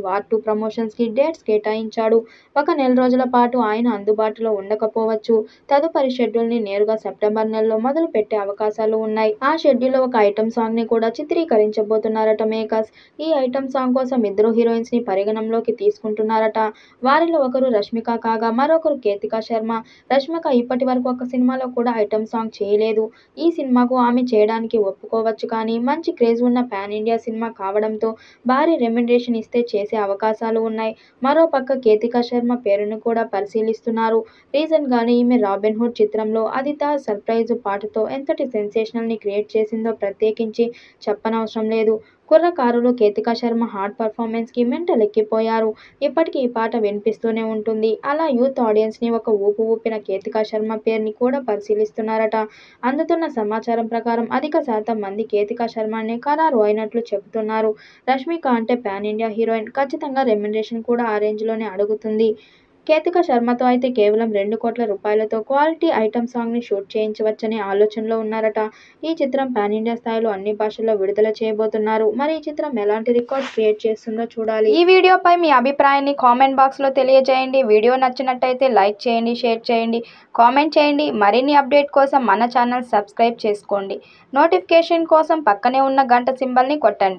War 2 ప్రమోషన్స్‌కి dates కేటాయించాడు. ఒక నెల రోజుల పాటు ఆయన అందుబాటులో ఉండకపోవచ్చు. తదుపరి షెడ్యూల్‌ని నేరుగా సెప్టెంబర్ నెలలో మొదలుపెట్టే అవకాశాలు ఉన్నాయి. ఆ షెడ్యూల్‌లో ఒక ఐటెమ్ సాంగ్‌ని కూడా చిత్రీకరించబోతున్నారట మేకర్స్. ఈ ఐటెమ్ సాంగ్ కోసం ఇద్దరు హీరోయిన్స్‌ని పరిగణనలోకి తీసుకుంటున్నారట. వారిలో ఒకరు రష్మిక కాగా మరొకరు కేతికా శర్మ. రష్మిక ఇప్పటివరకు ఒక్క సినిమాలో కూడా ఐటెమ్ సాంగ్ చేయలేదు. ఈ సినిమాకు ఆమె చేయడానికి ఒప్పుకోవచ్చు కానీ మంచి క్రేజ్ ఉన్న పాన్ ఇండియా సినిమా కావడంతో భారీ రెమ్యునరేషన్ ఇస్తే చేసే అవకాశాలు ఉన్నాయి. మరోపక్క కేతికా శర్మ పేరును కూడా పరిశీలిస్తున్నారు. రీసెంట్‌గానే ఈమె రాబిన్ హుడ్ చిత్రంలో అదితా సర్ప్రైజ్ పాటతో ఎంతటి సెన్సేషనల్‌ని క్రియేట్ చేసిందో ప్రత్యేకించి చెప్పనవసరం లేదు. కుర్రకారులు కేతికా శర్మ హాట్ పర్ఫార్మెన్స్‌కి మెంటలెక్కిపోయారు. ఇప్పటికీ ఈ పాట వినిపిస్తూనే ఉంటుంది. అలా యూత్ ఆడియన్స్‌ని ఒక ఊపు ఊపిన కేతికా శర్మ పేరుని కూడా పరిశీలిస్తున్నారట. అందుతున్న సమాచారం ప్రకారం అధిక శాతం మంది కేతికా శర్మనే ఖరారు అయినట్లు చెబుతున్నారు. రష్మిక అంటే పాన్ ఇండియా హీరోయిన్. ఖచ్చితంగా రెమ్యునరేషన్ కూడా ఆ రేంజ్‌లోనే అడుగుతుంది. కేతికా శర్మతో అయితే కేవలం 2 కోట్ల రూపాయలతో క్వాలిటీ ఐటెమ్ సాంగ్‌ని షూట్ చేయించవచ్చనే ఆలోచనలో ఉన్నారట. ఈ చిత్రం పాన్ ఇండియా స్థాయిలో అన్ని భాషల్లో విడుదల చేయబోతున్నారు. మరి ఈ చిత్రం ఎలాంటి రికార్డ్స్ క్రియేట్ చేస్తుందో చూడాలి. ఈ వీడియోపై మీ అభిప్రాయాన్ని కామెంట్ బాక్స్‌లో తెలియజేయండి. వీడియో నచ్చినట్టయితే లైక్ చేయండి, షేర్ చేయండి, కామెంట్ చేయండి. మరిన్ని అప్డేట్ కోసం మన ఛానల్ సబ్స్క్రైబ్ చేసుకోండి. నోటిఫికేషన్ కోసం పక్కనే ఉన్న గంట సింబల్‌ని కొట్టండి.